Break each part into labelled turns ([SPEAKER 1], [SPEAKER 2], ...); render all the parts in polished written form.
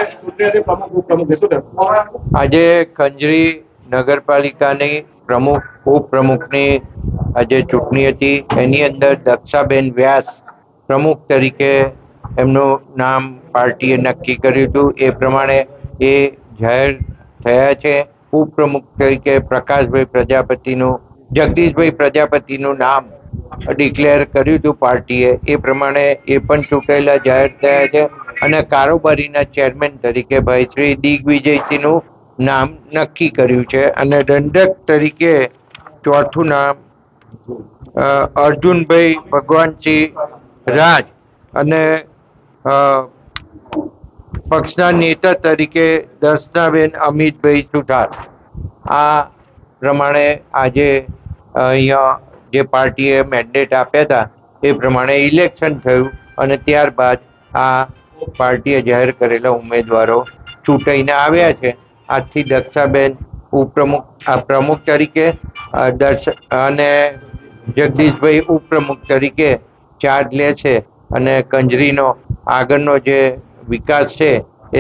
[SPEAKER 1] ચૂંટણી હતી પ્રમુખ ઉપપ્રમુખ શું થયું?
[SPEAKER 2] આજે ખંજરી નગરપાલિકાની પ્રમુખ ઉપપ્રમુખની આજે ચૂંટણી હતી. એની અંદર દક્ષાબેન વ્યાસ પ્રમુખ તરીકે એમનું નામ પાર્ટીએ નક્કી કર્યું હતું. એ પ્રમાણે એ જાહેર થયા છે. ઉપપ્રમુખ તરીકે પ્રકાશભાઈ પ્રજાપતિનું જગદીશભાઈ પ્રજાપતિનું નામ ડિક્લેર કર્યું હતું પાર્ટીએ. એ પ્રમાણે એ પણ ચૂંટાયેલા જાહેર થયા છે. અને કારોબારીના ચેરમેન તરીકે ભાઈ શ્રી દિગ્વિજયસિંહનું નામ નક્કી કર્યું છે. અને દંડક તરીકે ચોથું નામ અર્જુનભાઈ ભગવાનસિંહ રાજ અને પક્ષના નેતા તરીકે દર્શનાબેન અમિતભાઈ સુથાર. આ પ્રમાણે આજે અહીંયા જે પાર્ટીએ મેન્ડેટ આપ્યા હતા એ પ્રમાણે ઇલેક્શન થયું અને ત્યારબાદ આ પાર્ટીએ જાહેર કરેલા ઉમેદવારો ચૂંટાઈને આવ્યા છે. આજથી દક્ષાબેન પ્રમુખ તરીકે અને જગદીશભાઈ ઉપપ્રમુખ તરીકે ચાર્જ લે છે અને કંજરીનો આગળનો જે વિકાસ છે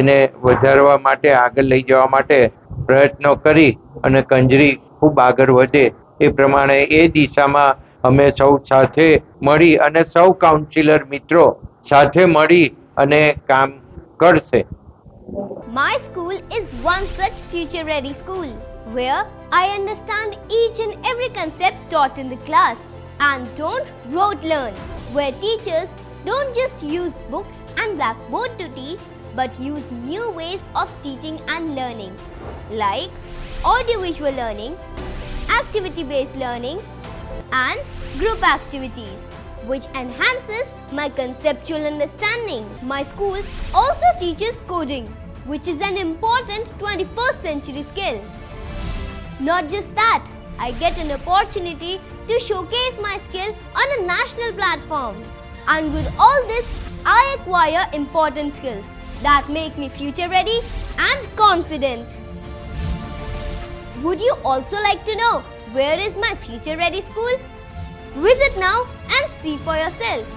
[SPEAKER 2] એને વધારવા માટે આગળ લઈ જવા માટે પ્રયત્નો કરી અને કંજરી ખૂબ આગળ વધે એ પ્રમાણે એ દિશામાં અમે સૌ સાથે મળી અને સૌ કાઉન્સિલર મિત્રો સાથે મળી અને કામ કરશે.
[SPEAKER 3] My school is one such future-ready school where I understand each and every concept taught in the class and don't rote learn, where teachers don't just use books and blackboard to teach but use new ways of teaching and learning like audiovisual learning, activity-based learning and group activities, which enhances my conceptual understanding. My school also teaches coding, which is an important 21st century skill. Not just that, I get an opportunity to showcase my skill on a national platform. And with all this, I acquire important skills that make me future ready and confident. Would you also like to know where is my future ready school? Visit now and see for yourself.